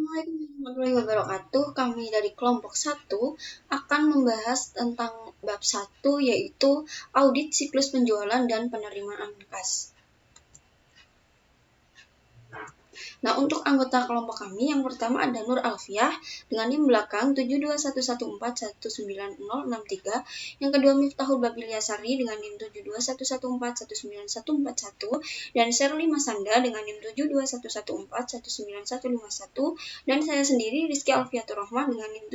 Assalamualaikum warahmatullahi wabarakatuh. Kami dari kelompok 1 akan membahas tentang bab 1, yaitu audit siklus penjualan dan penerimaan kas. Nah, untuk anggota kelompok kami, yang pertama ada Nur Alfiah dengan NIM belakang 72114190063, yang kedua Miftahul Babiliasari dengan NIM 721141941, dan Sherly Masanda dengan NIM 721141951, dan saya sendiri Rizky Alfiatur Rahman dengan NIM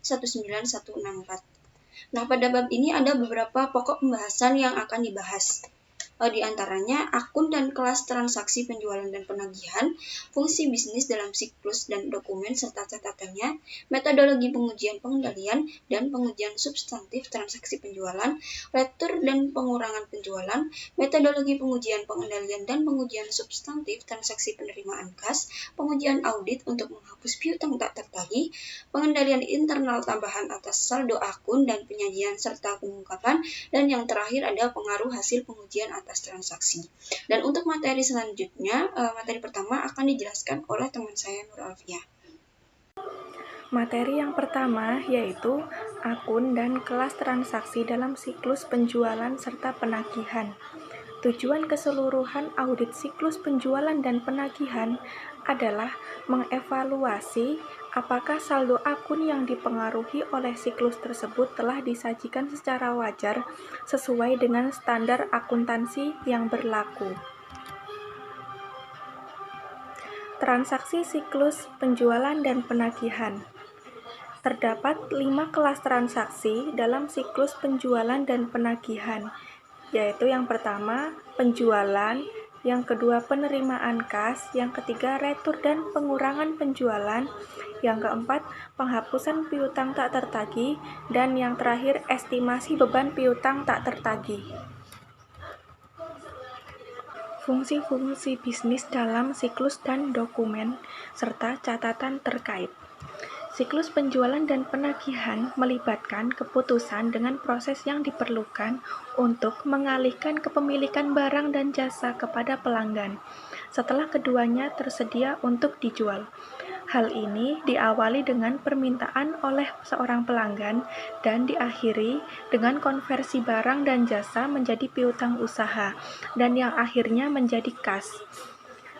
72114191164. Nah, pada bab ini ada beberapa pokok pembahasan yang akan dibahas. Di antaranya akun dan kelas transaksi penjualan dan penagihan, fungsi bisnis dalam siklus dan dokumen serta catatannya, metodologi pengujian pengendalian dan pengujian substantif transaksi penjualan, retur dan pengurangan penjualan, metodologi pengujian pengendalian dan pengujian substantif transaksi penerimaan kas, pengujian audit untuk menghapus piutang tak tertagih, pengendalian internal tambahan atas saldo akun dan penyajian serta pengungkapan, dan yang terakhir ada pengaruh hasil pengujian atas transaksi. Dan untuk materi selanjutnya, materi pertama akan dijelaskan oleh teman saya Nur Alfiah. Materi yang pertama yaitu akun dan kelas transaksi dalam siklus penjualan serta penagihan. Tujuan keseluruhan audit siklus penjualan dan penagihan adalah mengevaluasi apakah saldo akun yang dipengaruhi oleh siklus tersebut telah disajikan secara wajar sesuai dengan standar akuntansi yang berlaku. Transaksi siklus penjualan dan penagihan. Terdapat 5 kelas transaksi dalam siklus penjualan dan penagihan, yaitu yang pertama, penjualan, yang kedua, penerimaan kas, yang ketiga, retur dan pengurangan penjualan, yang keempat, penghapusan piutang tak tertagih, dan yang terakhir, estimasi beban piutang tak tertagih. Fungsi-fungsi bisnis dalam siklus dan dokumen, serta catatan terkait. Siklus penjualan dan penagihan melibatkan keputusan dengan proses yang diperlukan untuk mengalihkan kepemilikan barang dan jasa kepada pelanggan setelah keduanya tersedia untuk dijual. Hal ini diawali dengan permintaan oleh seorang pelanggan dan diakhiri dengan konversi barang dan jasa menjadi piutang usaha dan yang akhirnya menjadi kas.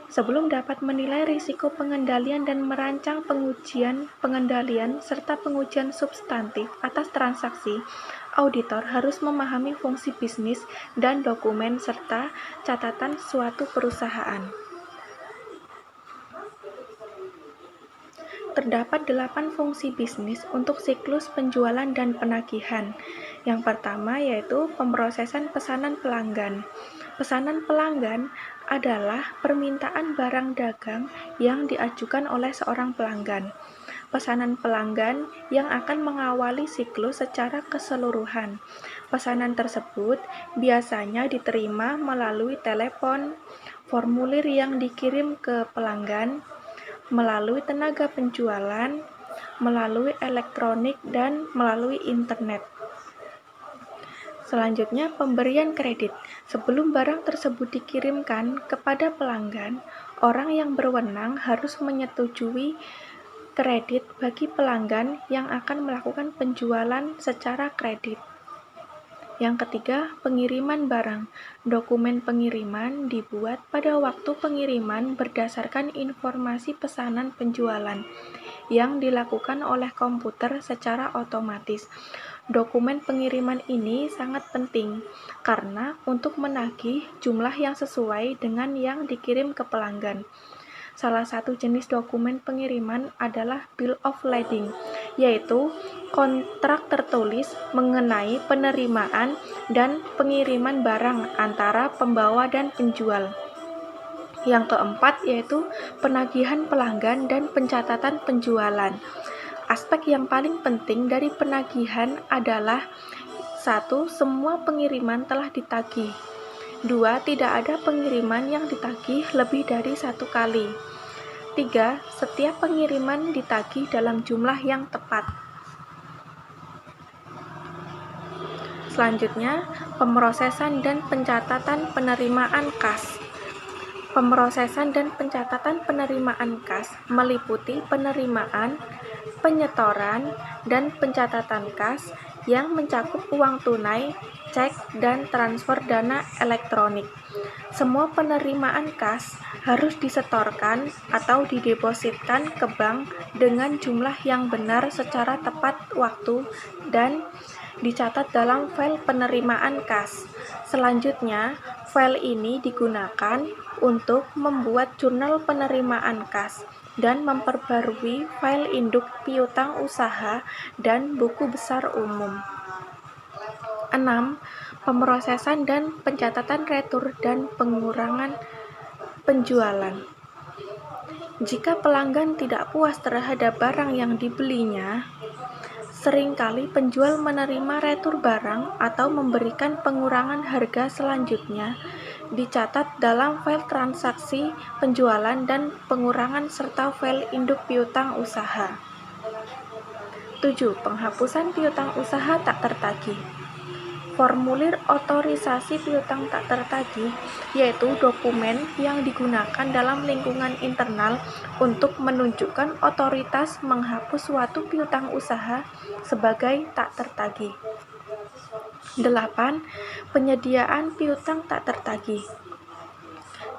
Sebelum dapat menilai risiko pengendalian dan merancang pengujian pengendalian serta pengujian substantif atas transaksi, auditor harus memahami fungsi bisnis dan dokumen serta catatan suatu perusahaan. Terdapat 8 fungsi bisnis untuk siklus penjualan dan penagihan. Yang pertama yaitu pemrosesan pesanan pelanggan. Pesanan pelanggan adalah permintaan barang dagang yang diajukan oleh seorang pelanggan. Pesanan pelanggan yang akan mengawali siklus secara keseluruhan. Pesanan tersebut biasanya diterima melalui telepon, formulir yang dikirim ke pelanggan, melalui tenaga penjualan, melalui elektronik, dan melalui internet. Selanjutnya, pemberian kredit. Sebelum barang tersebut dikirimkan kepada pelanggan, orang yang berwenang harus menyetujui kredit bagi pelanggan yang akan melakukan penjualan secara kredit. Yang ketiga, pengiriman barang. Dokumen pengiriman dibuat pada waktu pengiriman berdasarkan informasi pesanan penjualan yang dilakukan oleh komputer secara otomatis. Dokumen pengiriman ini sangat penting karena untuk menagih jumlah yang sesuai dengan yang dikirim ke pelanggan. Salah satu jenis dokumen pengiriman adalah Bill of Lading, yaitu kontrak tertulis mengenai penerimaan dan pengiriman barang antara pembawa dan penjual. Yang keempat yaitu penagihan pelanggan dan pencatatan penjualan. Aspek yang paling penting dari penagihan adalah 1. Semua pengiriman telah ditagih. 2. Tidak ada pengiriman yang ditagih lebih dari 1 kali. 3. Setiap pengiriman ditagih dalam jumlah yang tepat. Selanjutnya, pemrosesan dan pencatatan penerimaan kas. Pemrosesan dan pencatatan penerimaan kas meliputi penerimaan, penyetoran, dan pencatatan kas yang mencakup uang tunai, cek, dan transfer dana elektronik. Semua penerimaan kas harus disetorkan atau didepositkan ke bank dengan jumlah yang benar secara tepat waktu dan dicatat dalam file penerimaan kas. Selanjutnya, file ini digunakan untuk membuat jurnal penerimaan kas dan memperbarui file induk piutang usaha dan buku besar umum. 6. Pemrosesan dan pencatatan retur dan pengurangan penjualan. Jika pelanggan tidak puas terhadap barang yang dibelinya, seringkali penjual menerima retur barang atau memberikan pengurangan harga selanjutnya, dicatat dalam file transaksi penjualan dan pengurangan serta file induk piutang usaha. 7. Penghapusan piutang usaha tak tertagih. Formulir otorisasi piutang tak tertagih yaitu dokumen yang digunakan dalam lingkungan internal untuk menunjukkan otoritas menghapus suatu piutang usaha sebagai tak tertagih. 8. Penyediaan piutang tak tertagih.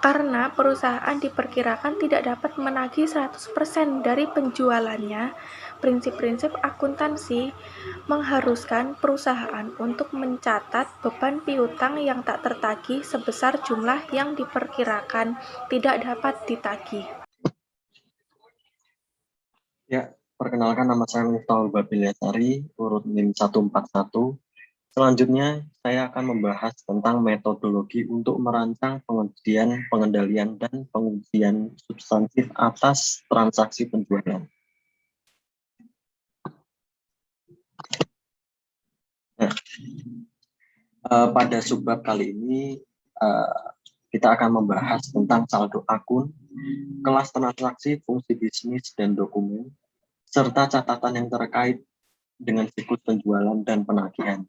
Karena perusahaan diperkirakan tidak dapat menagih 100% dari penjualannya, prinsip-prinsip akuntansi mengharuskan perusahaan untuk mencatat beban piutang yang tak tertagih sebesar jumlah yang diperkirakan tidak dapat ditagih. Ya, perkenalkan nama saya Miftahul Babilyasari, urut NIM 141. Selanjutnya, saya akan membahas tentang metodologi untuk merancang pengujian, pengendalian, dan pengujian substantif atas transaksi penjualan. Nah, pada subbab kali ini, kita akan membahas tentang saldo akun, kelas transaksi, fungsi bisnis, dan dokumen, serta catatan yang terkait dengan siklus penjualan dan penagihan.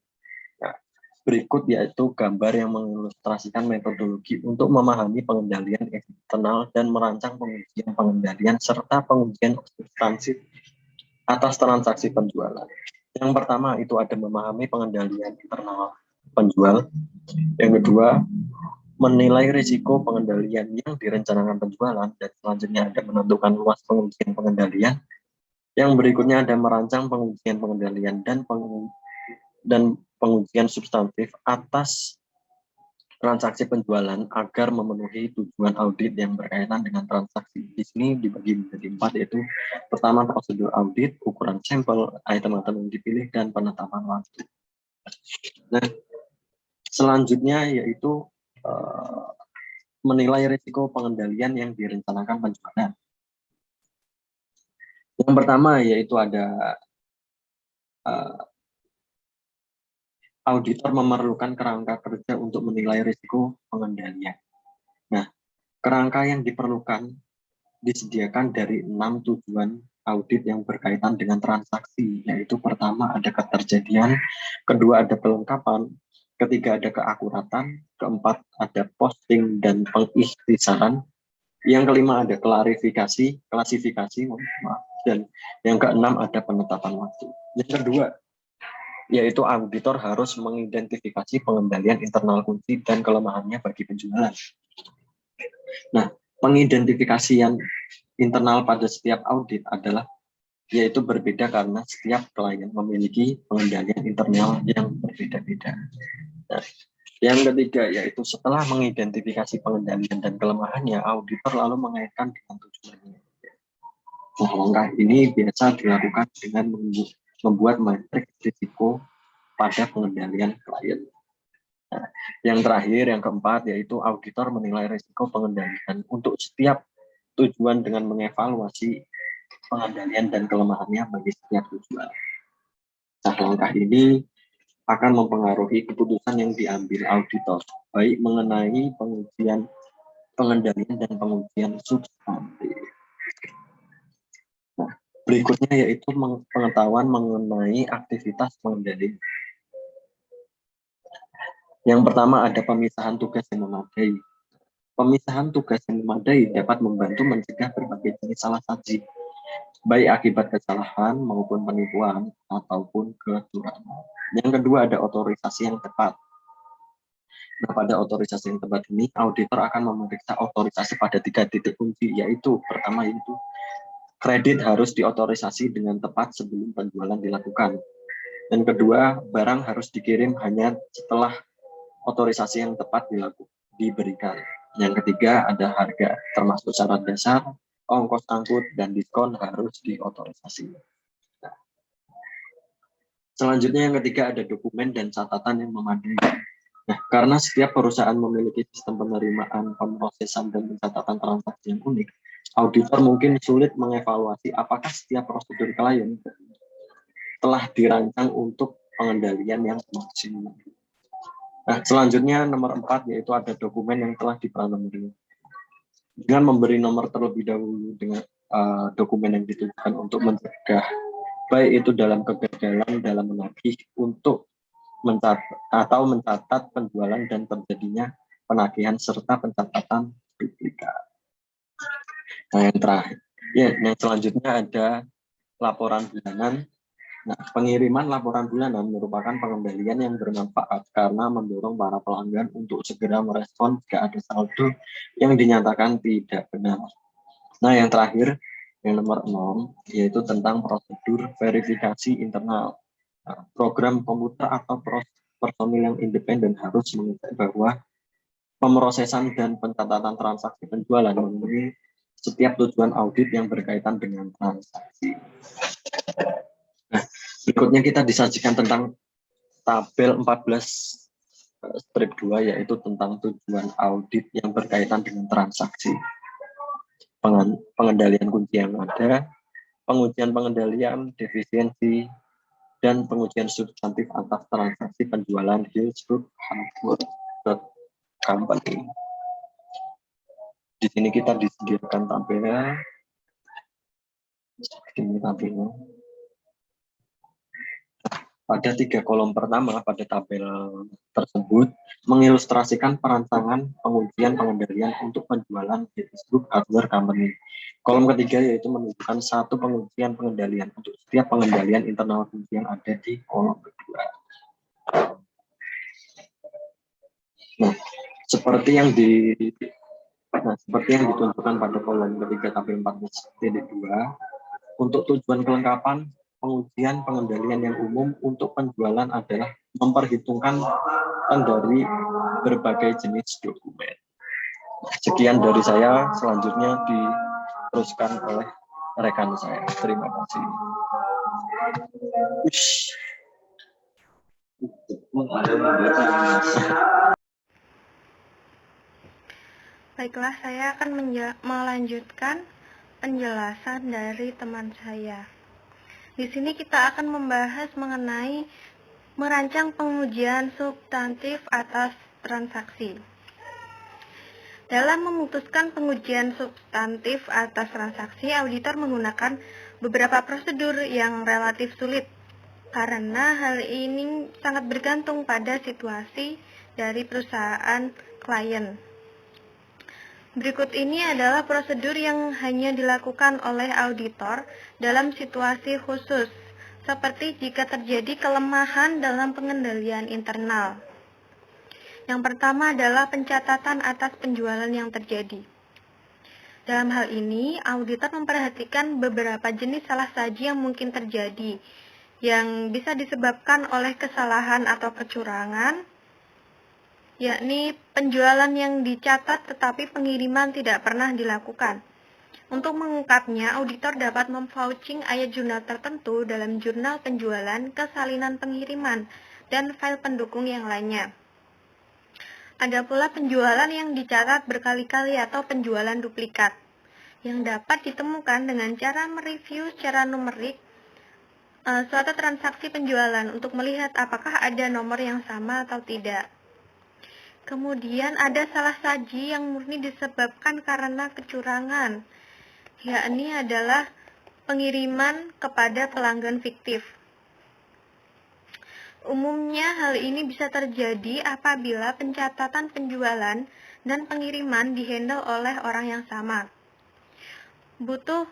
Nah, berikut yaitu gambar yang mengilustrasikan metodologi untuk memahami pengendalian eksternal dan merancang pengujian pengendalian serta pengujian substansif atas transaksi penjualan. Yang pertama itu ada memahami pengendalian internal penjual. Yang kedua, menilai risiko pengendalian yang direncanakan penjualan, dan selanjutnya ada menentukan luas pengujian pengendalian. Yang berikutnya ada merancang pengujian pengendalian dan pengujian substantif atas transaksi penjualan agar memenuhi tujuan audit yang berkaitan dengan transaksi. Di sini dibagi menjadi 4, yaitu pertama prosedur audit, ukuran sampel, item-item yang dipilih, dan penetapan waktu. Nah, selanjutnya yaitu menilai risiko pengendalian yang direncanakan penjualan. Yang pertama yaitu ada auditor memerlukan kerangka kerja untuk menilai risiko pengendalian. Nah, kerangka yang diperlukan disediakan dari 6 tujuan audit yang berkaitan dengan transaksi, yaitu pertama ada keterjadian, kedua ada kelengkapan, ketiga ada keakuratan, keempat ada posting dan pengikhtisaran, yang kelima ada klasifikasi, dan yang keenam ada penetapan waktu. Yang kedua, yaitu auditor harus mengidentifikasi pengendalian internal kunci dan kelemahannya bagi penjualan. Nah, pengidentifikasian internal pada setiap audit adalah yaitu berbeda karena setiap klien memiliki pengendalian internal yang berbeda-beda. Nah, yang ketiga yaitu setelah mengidentifikasi pengendalian dan kelemahannya, auditor lalu mengaitkan dengan tujuannya. Nah, langkah ini biasa dilakukan dengan membuat matriks risiko pada pengendalian klien. Nah, yang terakhir, yang keempat, yaitu auditor menilai risiko pengendalian untuk setiap tujuan dengan mengevaluasi pengendalian dan kelemahannya bagi setiap tujuan. Nah, langkah ini akan mempengaruhi keputusan yang diambil auditor, baik mengenai pengujian pengendalian dan pengujian substantif. Nah, berikutnya yaitu pengetahuan mengenai aktivitas pengendalian. Yang pertama ada pemisahan tugas yang memadai. Pemisahan tugas yang memadai dapat membantu mencegah berbagai jenis salah saji, baik akibat kesalahan maupun penipuan ataupun kecurangan. Yang kedua ada otorisasi yang tepat. Nah, pada otorisasi yang tepat ini, auditor akan memeriksa otorisasi pada 3 titik kunci, yaitu pertama itu kredit harus diotorisasi dengan tepat sebelum penjualan dilakukan. Dan kedua, barang harus dikirim hanya setelah otorisasi yang tepat diberikan. Yang ketiga, ada harga, termasuk syarat dasar, ongkos angkut, dan diskon harus diotorisasi. Nah, selanjutnya yang ketiga ada dokumen dan catatan yang memadai. Nah, karena setiap perusahaan memiliki sistem penerimaan, pemrosesan, dan pencatatan transaksi yang unik, auditor mungkin sulit mengevaluasi apakah setiap prosedur klien telah dirancang untuk pengendalian yang maksimal. Nah, selanjutnya nomor 4 yaitu ada dokumen yang telah dipranamukan. Dengan memberi nomor terlebih dahulu dengan dokumen yang ditujukan untuk mencegah baik itu dalam kegagalan dalam menagih untuk mencatat penjualan dan terjadinya penagihan serta pencatatan duplikat. Nah, yang terakhir, yang selanjutnya ada laporan bulanan. Nah, pengiriman laporan bulanan merupakan pengendalian yang bermanfaat karena mendorong para pelanggan untuk segera merespon jika ada saldo yang dinyatakan tidak benar. Nah, yang terakhir, yang nomor 6, yaitu tentang prosedur verifikasi internal. Nah, program komputer atau personil yang independen harus mengecek bahwa pemrosesan dan pencatatan transaksi penjualan memenuhi setiap tujuan audit yang berkaitan dengan transaksi. Nah, berikutnya kita disajikan tentang tabel 14 strip 2 yaitu tentang tujuan audit yang berkaitan dengan transaksi. Pengendalian kunci yang ada, pengujian pengendalian defisiensi, dan pengujian substantif atas transaksi penjualan Hillsbrook Harbour Company. Di sini kita disediakan tabelnya. Ini tabelnya. Pada 3 kolom pertama pada tabel tersebut mengilustrasikan perancangan pengujian pengendalian untuk penjualan Hillsbrook Hardware Company. Kolom ketiga yaitu menunjukkan satu pengujian pengendalian untuk setiap pengendalian internal kunci yang ada di kolom kedua. Nah, seperti yang ditunjukkan pada kolom ketiga tabel 14.2, untuk tujuan kelengkapan pengujian pengendalian yang umum untuk penjualan adalah memperhitungkan dari berbagai jenis dokumen. Sekian dari saya, selanjutnya diteruskan oleh rekan saya. Terima kasih. Baiklah, saya akan melanjutkan penjelasan dari teman saya. Di sini kita akan membahas mengenai merancang pengujian substantif atas transaksi. Dalam memutuskan pengujian substantif atas transaksi, auditor menggunakan beberapa prosedur yang relatif sulit karena hal ini sangat bergantung pada situasi dari perusahaan klien. Berikut ini adalah prosedur yang hanya dilakukan oleh auditor dalam situasi khusus, seperti jika terjadi kelemahan dalam pengendalian internal. Yang pertama adalah pencatatan atas penjualan yang terjadi. Dalam hal ini, auditor memperhatikan beberapa jenis salah saji yang mungkin terjadi, yang bisa disebabkan oleh kesalahan atau kecurangan, yakni penjualan yang dicatat tetapi pengiriman tidak pernah dilakukan. Untuk mengungkapnya, auditor dapat memvouching ayat jurnal tertentu dalam jurnal penjualan ke salinan pengiriman dan file pendukung yang lainnya. Ada pula penjualan yang dicatat berkali-kali atau penjualan duplikat, yang dapat ditemukan dengan cara mereview secara numerik suatu transaksi penjualan untuk melihat apakah ada nomor yang sama atau tidak. Kemudian ada salah saji yang murni disebabkan karena kecurangan, yakni adalah pengiriman kepada pelanggan fiktif. Umumnya hal ini bisa terjadi apabila pencatatan penjualan dan pengiriman dihandle oleh orang yang sama. Butuh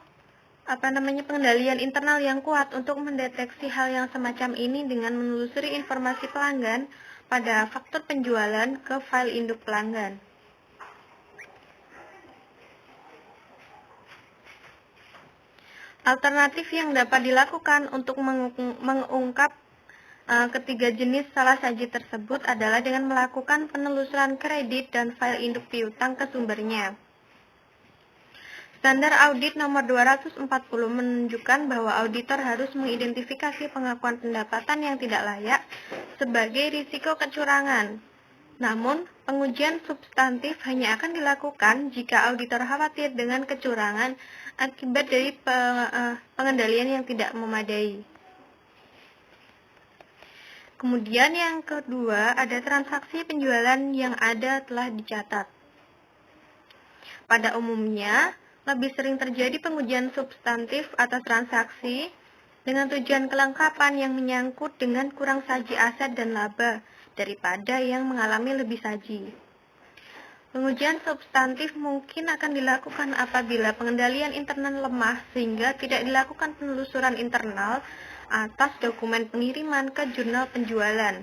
pengendalian internal yang kuat untuk mendeteksi hal yang semacam ini dengan menelusuri informasi pelanggan pada faktur penjualan ke file induk pelanggan. Alternatif yang dapat dilakukan untuk mengungkap ketiga jenis salah saji tersebut adalah dengan melakukan penelusuran kredit dan file induk piutang ke sumbernya. Standar audit nomor 240 menunjukkan bahwa auditor harus mengidentifikasi pengakuan pendapatan yang tidak layak sebagai risiko kecurangan. Namun, pengujian substantif hanya akan dilakukan jika auditor khawatir dengan kecurangan akibat dari pengendalian yang tidak memadai. Kemudian yang kedua, ada transaksi penjualan yang telah dicatat. Pada umumnya, lebih sering terjadi pengujian substantif atas transaksi dengan tujuan kelengkapan yang menyangkut dengan kurang saji aset dan laba daripada yang mengalami lebih saji. Pengujian substantif mungkin akan dilakukan apabila pengendalian internal lemah sehingga tidak dilakukan penelusuran internal atas dokumen pengiriman ke jurnal penjualan.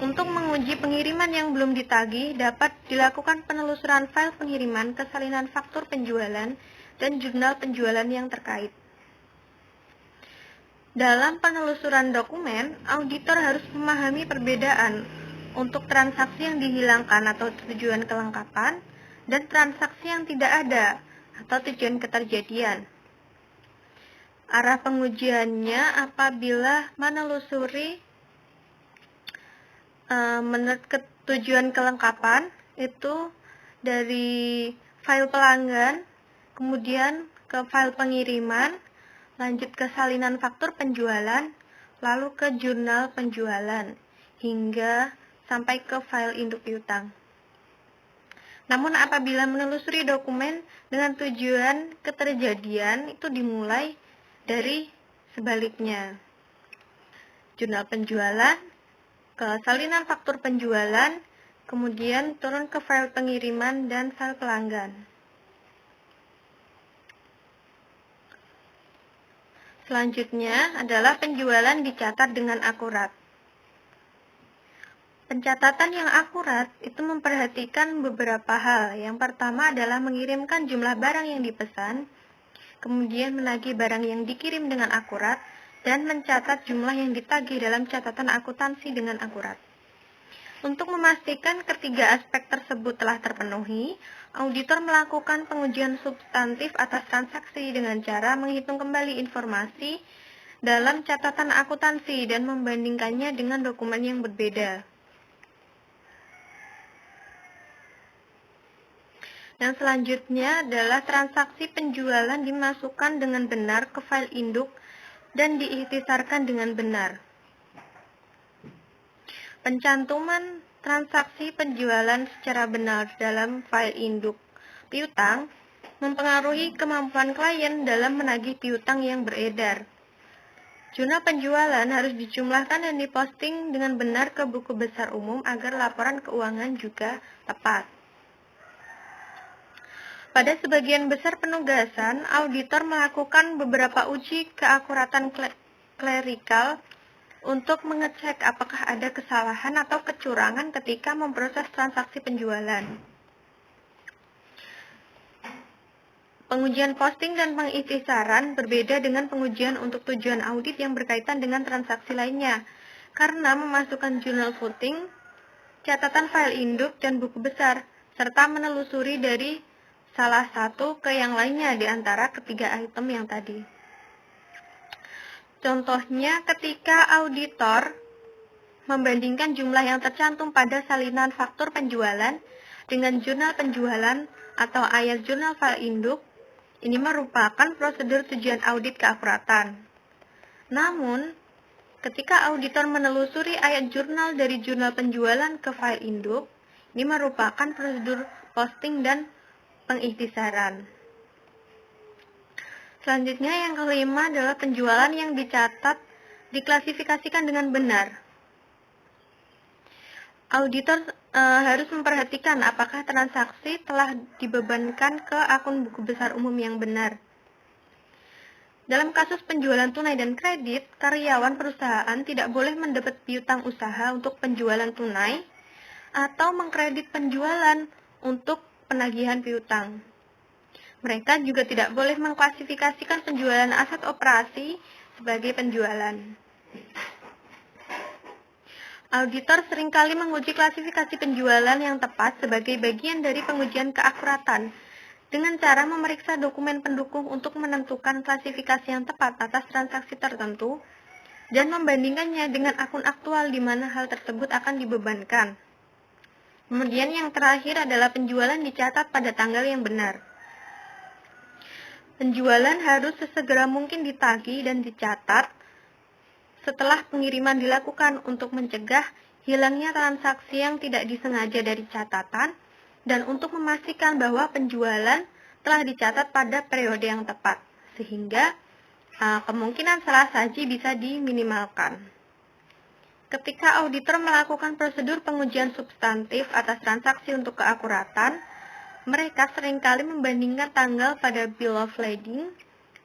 Untuk menguji pengiriman yang belum ditagih, dapat dilakukan penelusuran file pengiriman ke salinan faktur penjualan dan jurnal penjualan yang terkait. Dalam penelusuran dokumen, auditor harus memahami perbedaan untuk transaksi yang dihilangkan atau tujuan kelengkapan dan transaksi yang tidak ada atau tujuan keterjadian. Arah pengujiannya apabila menelusuri menurut tujuan kelengkapan itu dari file pelanggan, kemudian ke file pengiriman, lanjut ke salinan faktur penjualan, lalu ke jurnal penjualan, hingga sampai ke file induk piutang. Namun apabila menelusuri dokumen dengan tujuan keterjadian, itu dimulai dari sebaliknya. Jurnal penjualan, ke salinan faktur penjualan, kemudian turun ke file pengiriman dan file pelanggan. Selanjutnya adalah penjualan dicatat dengan akurat. Pencatatan yang akurat itu memperhatikan beberapa hal. Yang pertama adalah mengirimkan jumlah barang yang dipesan, kemudian menagih barang yang dikirim dengan akurat, dan mencatat jumlah yang ditagih dalam catatan akuntansi dengan akurat. Untuk memastikan ketiga aspek tersebut telah terpenuhi, auditor melakukan pengujian substantif atas transaksi dengan cara menghitung kembali informasi dalam catatan akuntansi dan membandingkannya dengan dokumen yang berbeda. Yang selanjutnya adalah transaksi penjualan dimasukkan dengan benar ke file induk dan diikhtisarkan dengan benar. Pencantuman transaksi penjualan secara benar dalam file induk piutang mempengaruhi kemampuan klien dalam menagih piutang yang beredar. Jurnal penjualan harus dijumlahkan dan diposting dengan benar ke buku besar umum agar laporan keuangan juga tepat. Pada sebagian besar penugasan, auditor melakukan beberapa uji keakuratan klerikal untuk mengecek apakah ada kesalahan atau kecurangan ketika memproses transaksi penjualan. Pengujian posting dan pengikhtisaran berbeda dengan pengujian untuk tujuan audit yang berkaitan dengan transaksi lainnya, karena memasukkan jurnal footing, catatan file induk, dan buku besar, serta menelusuri dari salah satu ke yang lainnya di antara ketiga item yang tadi. Contohnya ketika auditor membandingkan jumlah yang tercantum pada salinan faktur penjualan dengan jurnal penjualan atau ayat jurnal file induk, ini merupakan prosedur tujuan audit keakuratan. Namun, ketika auditor menelusuri ayat jurnal dari jurnal penjualan ke file induk, ini merupakan prosedur posting dan pengikhtisaran. Selanjutnya yang kelima adalah penjualan yang dicatat diklasifikasikan dengan benar. Auditor harus memperhatikan apakah transaksi telah dibebankan ke akun buku besar umum yang benar. Dalam kasus penjualan tunai dan kredit, karyawan perusahaan tidak boleh mendapat piutang usaha untuk penjualan tunai atau mengkredit penjualan untuk penagihan piutang. Mereka juga tidak boleh mengklasifikasikan penjualan aset operasi sebagai penjualan. Auditor seringkali menguji klasifikasi penjualan yang tepat sebagai bagian dari pengujian keakuratan dengan cara memeriksa dokumen pendukung untuk menentukan klasifikasi yang tepat atas transaksi tertentu dan membandingkannya dengan akun aktual di mana hal tersebut akan dibebankan. Kemudian yang terakhir adalah penjualan dicatat pada tanggal yang benar. Penjualan harus sesegera mungkin ditagih dan dicatat setelah pengiriman dilakukan untuk mencegah hilangnya transaksi yang tidak disengaja dari catatan dan untuk memastikan bahwa penjualan telah dicatat pada periode yang tepat, sehingga kemungkinan salah saji bisa diminimalkan. Ketika auditor melakukan prosedur pengujian substantif atas transaksi untuk keakuratan, mereka seringkali membandingkan tanggal pada bill of lading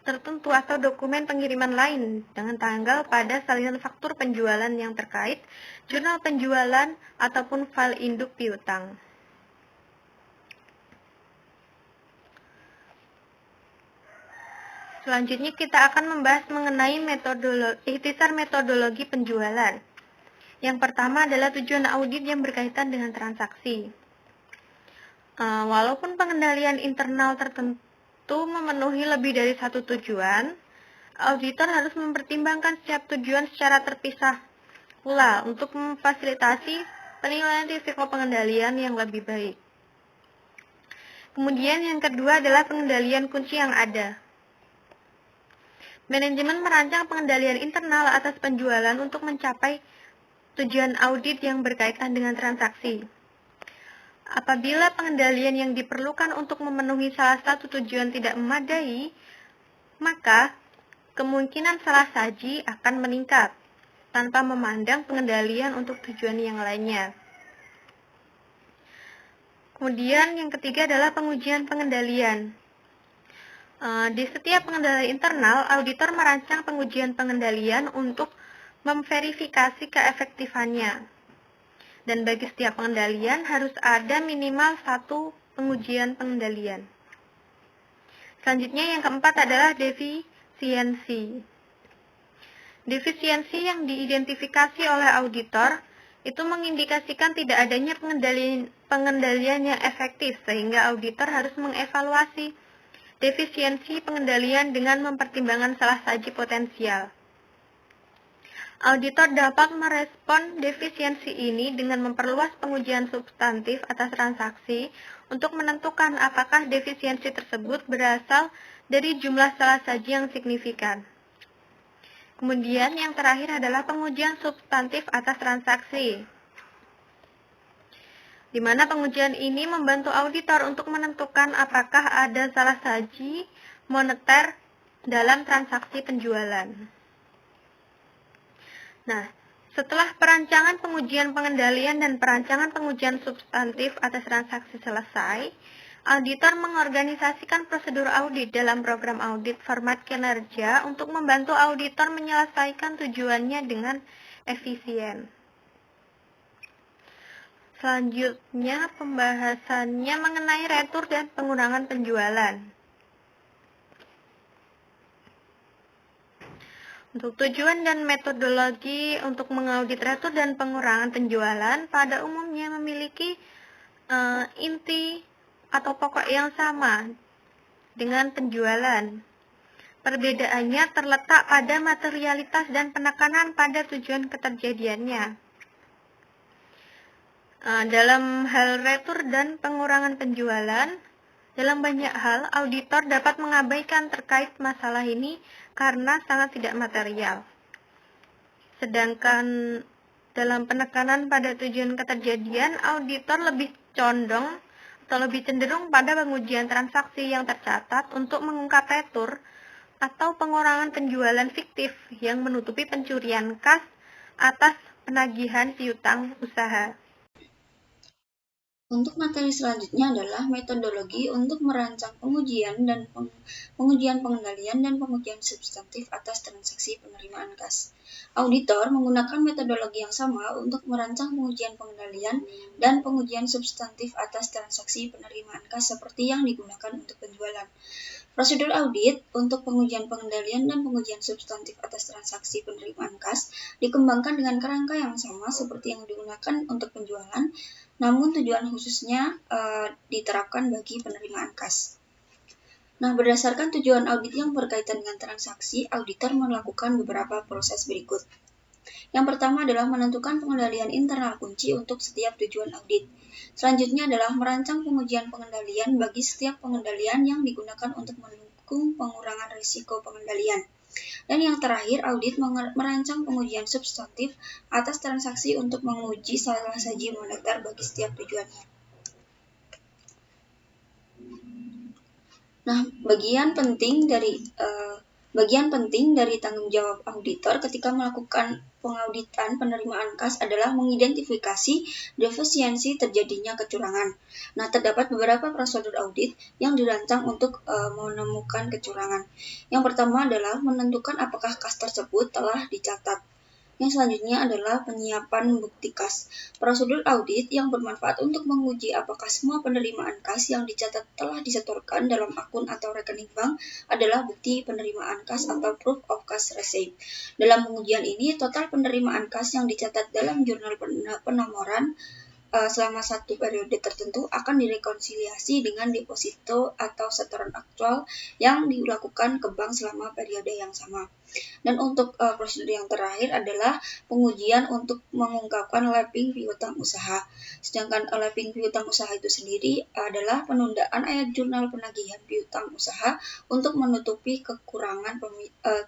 tertentu atau dokumen pengiriman lain dengan tanggal pada salinan faktur penjualan yang terkait, jurnal penjualan, ataupun file induk piutang. Selanjutnya kita akan membahas mengenai ikhtisar metodologi penjualan. Yang pertama adalah tujuan audit yang berkaitan dengan transaksi. Walaupun pengendalian internal tertentu memenuhi lebih dari satu tujuan, auditor harus mempertimbangkan setiap tujuan secara terpisah pula untuk memfasilitasi penilaian risiko pengendalian yang lebih baik. Kemudian yang kedua adalah pengendalian kunci yang ada. Manajemen merancang pengendalian internal atas penjualan untuk mencapai tujuan audit yang berkaitan dengan transaksi. Apabila pengendalian yang diperlukan untuk memenuhi salah satu tujuan tidak memadai, maka kemungkinan salah saji akan meningkat tanpa memandang pengendalian untuk tujuan yang lainnya. Kemudian yang ketiga adalah pengujian pengendalian. Di setiap pengendalian internal, auditor merancang pengujian pengendalian untuk memverifikasi keefektifannya. Dan bagi setiap pengendalian harus ada minimal satu pengujian pengendalian. Selanjutnya yang keempat adalah defisiensi. Defisiensi yang diidentifikasi oleh auditor itu mengindikasikan tidak adanya pengendalian yang efektif, sehingga auditor harus mengevaluasi defisiensi pengendalian dengan mempertimbangkan salah saji potensial. Auditor dapat merespon defisiensi ini dengan memperluas pengujian substantif atas transaksi untuk menentukan apakah defisiensi tersebut berasal dari jumlah salah saji yang signifikan. Kemudian yang terakhir adalah pengujian substantif atas transaksi, di mana pengujian ini membantu auditor untuk menentukan apakah ada salah saji moneter dalam transaksi penjualan. Nah, setelah perancangan pengujian pengendalian dan perancangan pengujian substantif atas transaksi selesai, auditor mengorganisasikan prosedur audit dalam program audit format kinerja untuk membantu auditor menyelesaikan tujuannya dengan efisien. Selanjutnya, pembahasannya mengenai retur dan pengurangan penjualan. Untuk tujuan dan metodologi untuk mengaudit retur dan pengurangan penjualan pada umumnya memiliki inti atau pokok yang sama dengan penjualan. Perbedaannya terletak pada materialitas dan penekanan pada tujuan keterjadiannya. Dalam hal retur dan pengurangan penjualan, dalam banyak hal, auditor dapat mengabaikan terkait masalah ini karena sangat tidak material. Sedangkan dalam penekanan pada tujuan keterjadian, auditor lebih condong atau lebih cenderung pada pengujian transaksi yang tercatat untuk mengungkap retur atau pengurangan penjualan fiktif yang menutupi pencurian kas atas penagihan piutang usaha. Untuk materi selanjutnya adalah metodologi untuk merancang pengujian pengendalian dan pengujian substantif atas transaksi penerimaan kas. Auditor menggunakan metodologi yang sama untuk merancang pengujian pengendalian dan pengujian substantif atas transaksi penerimaan kas seperti yang digunakan untuk penjualan. Prosedur audit untuk pengujian pengendalian dan pengujian substantif atas transaksi penerimaan kas dikembangkan dengan kerangka yang sama seperti yang digunakan untuk penjualan, namun tujuan khususnya diterapkan bagi penerimaan kas. Nah, berdasarkan tujuan audit yang berkaitan dengan transaksi, auditor melakukan beberapa proses berikut. Yang pertama adalah menentukan pengendalian internal kunci untuk setiap tujuan audit. Selanjutnya adalah merancang pengujian pengendalian bagi setiap pengendalian yang digunakan untuk mendukung pengurangan risiko pengendalian. Dan yang terakhir, audit merancang pengujian substantif atas transaksi untuk menguji salah saji moneter bagi setiap tujuannya. Nah, bagian penting dari tanggung jawab auditor ketika melakukan pengauditan penerimaan kas adalah mengidentifikasi defisiensi terjadinya kecurangan. Nah, terdapat beberapa prosedur audit yang dirancang untuk menemukan kecurangan. Yang pertama adalah menentukan apakah kas tersebut telah dicatat. Yang selanjutnya adalah penyiapan bukti kas. Prosedur audit yang bermanfaat untuk menguji apakah semua penerimaan kas yang dicatat telah disetorkan dalam akun atau rekening bank adalah bukti penerimaan kas atau proof of cash receipt. Dalam pengujian ini, total penerimaan kas yang dicatat dalam jurnal penomoran selama satu periode tertentu akan direkonsiliasi dengan deposito atau setoran aktual yang dilakukan ke bank selama periode yang sama. Dan untuk prosedur yang terakhir adalah pengujian untuk mengungkapkan lapping piutang usaha. Sedangkan lapping piutang usaha itu sendiri adalah penundaan ayat jurnal penagihan piutang usaha untuk menutupi kekurangan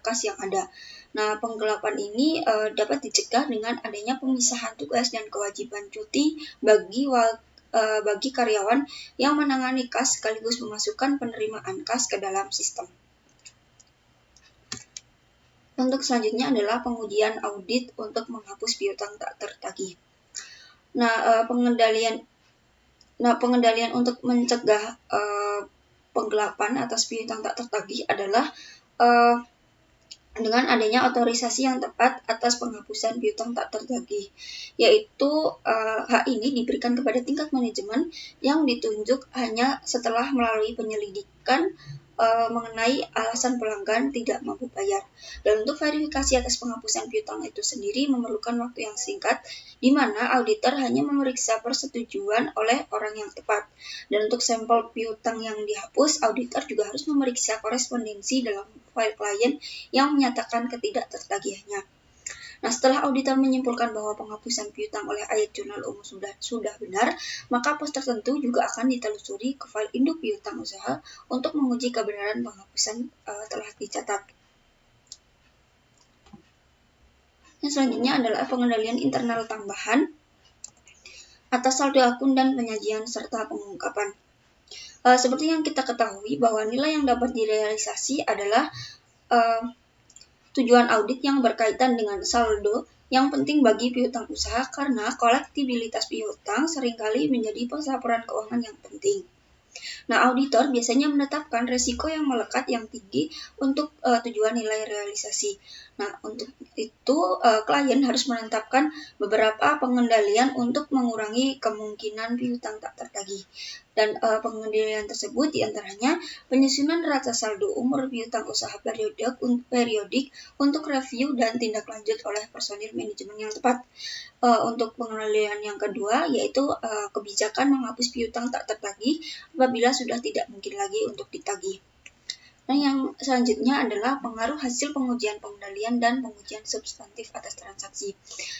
kas yang ada. Nah, penggelapan ini dapat dicegah dengan adanya pemisahan tugas dan kewajiban cuti bagi karyawan yang menangani kas sekaligus memasukkan penerimaan kas ke dalam sistem. Untuk selanjutnya adalah pengujian audit untuk menghapus piutang tak tertagih. Nah, pengendalian untuk mencegah penggelapan atas piutang tak tertagih adalah dengan adanya otorisasi yang tepat atas penghapusan piutang tak tertagih, yaitu hak ini diberikan kepada tingkat manajemen yang ditunjuk hanya setelah melalui penyelidikan mengenai alasan pelanggan tidak mampu bayar. Dan untuk verifikasi atas penghapusan piutang itu sendiri memerlukan waktu yang singkat, di mana auditor hanya memeriksa persetujuan oleh orang yang tepat. Dan untuk sampel piutang yang dihapus, auditor juga harus memeriksa korespondensi dalam file klien yang menyatakan ketidaktertagihannya. Nah, setelah auditor menyimpulkan bahwa penghapusan piutang oleh ayat jurnal umum sudah benar, maka pos tertentu juga akan ditelusuri ke file induk piutang usaha untuk menguji kebenaran penghapusan telah dicatat. Yang selanjutnya adalah pengendalian internal tambahan atas saldo akun dan penyajian serta pengungkapan. Seperti yang kita ketahui bahwa nilai yang dapat direalisasi adalah tujuan audit yang berkaitan dengan saldo yang penting bagi piutang usaha karena kolektibilitas piutang seringkali menjadi pos laporan keuangan yang penting. Nah, auditor biasanya menetapkan risiko yang melekat yang tinggi untuk tujuan nilai realisasi. Nah, untuk itu klien harus menetapkan beberapa pengendalian untuk mengurangi kemungkinan piutang tak tertagih. Dan pengendalian tersebut diantaranya penyusunan rata saldo umur piutang usaha periodik untuk review dan tindak lanjut oleh personil manajemen yang tepat. Untuk pengendalian yang kedua yaitu kebijakan menghapus piutang tak tertagih apabila sudah tidak mungkin lagi untuk ditagih. Nah, yang selanjutnya adalah pengaruh hasil pengujian pengendalian dan pengujian substantif atas transaksi.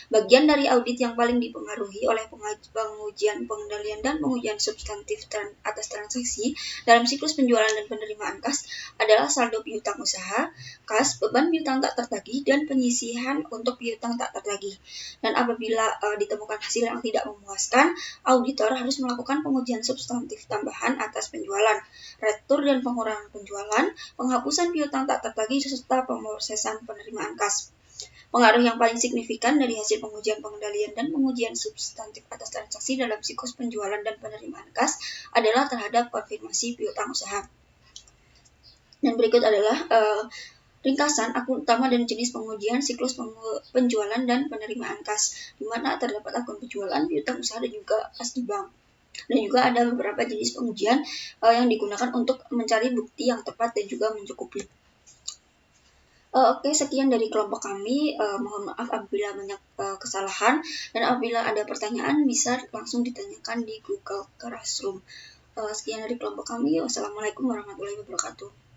Bagian dari audit yang paling dipengaruhi oleh pengujian pengendalian dan pengujian substantif atas transaksi dalam siklus penjualan dan penerimaan kas adalah saldo piutang usaha, kas, beban piutang tak tertagih, dan penyisihan untuk piutang tak tertagih. Dan apabila ditemukan hasil yang tidak memuaskan, auditor harus melakukan pengujian substantif tambahan atas penjualan, retur dan pengurangan penjualan, penghapusan piutang tak tertagih serta pemrosesan penerimaan kas. Pengaruh yang paling signifikan dari hasil pengujian pengendalian dan pengujian substantif atas transaksi dalam siklus penjualan dan penerimaan kas adalah terhadap konfirmasi piutang usaha. Dan berikut adalah ringkasan akun utama dan jenis pengujian siklus penjualan dan penerimaan kas, di mana terdapat akun penjualan, piutang usaha, dan juga kas di bank. Dan juga ada beberapa jenis pengujian yang digunakan untuk mencari bukti yang tepat dan juga mencukupi. Oke, sekian dari kelompok kami. Mohon maaf apabila banyak kesalahan, dan apabila ada pertanyaan bisa langsung ditanyakan di Google Classroom. Sekian dari kelompok kami. Wassalamualaikum warahmatullahi wabarakatuh.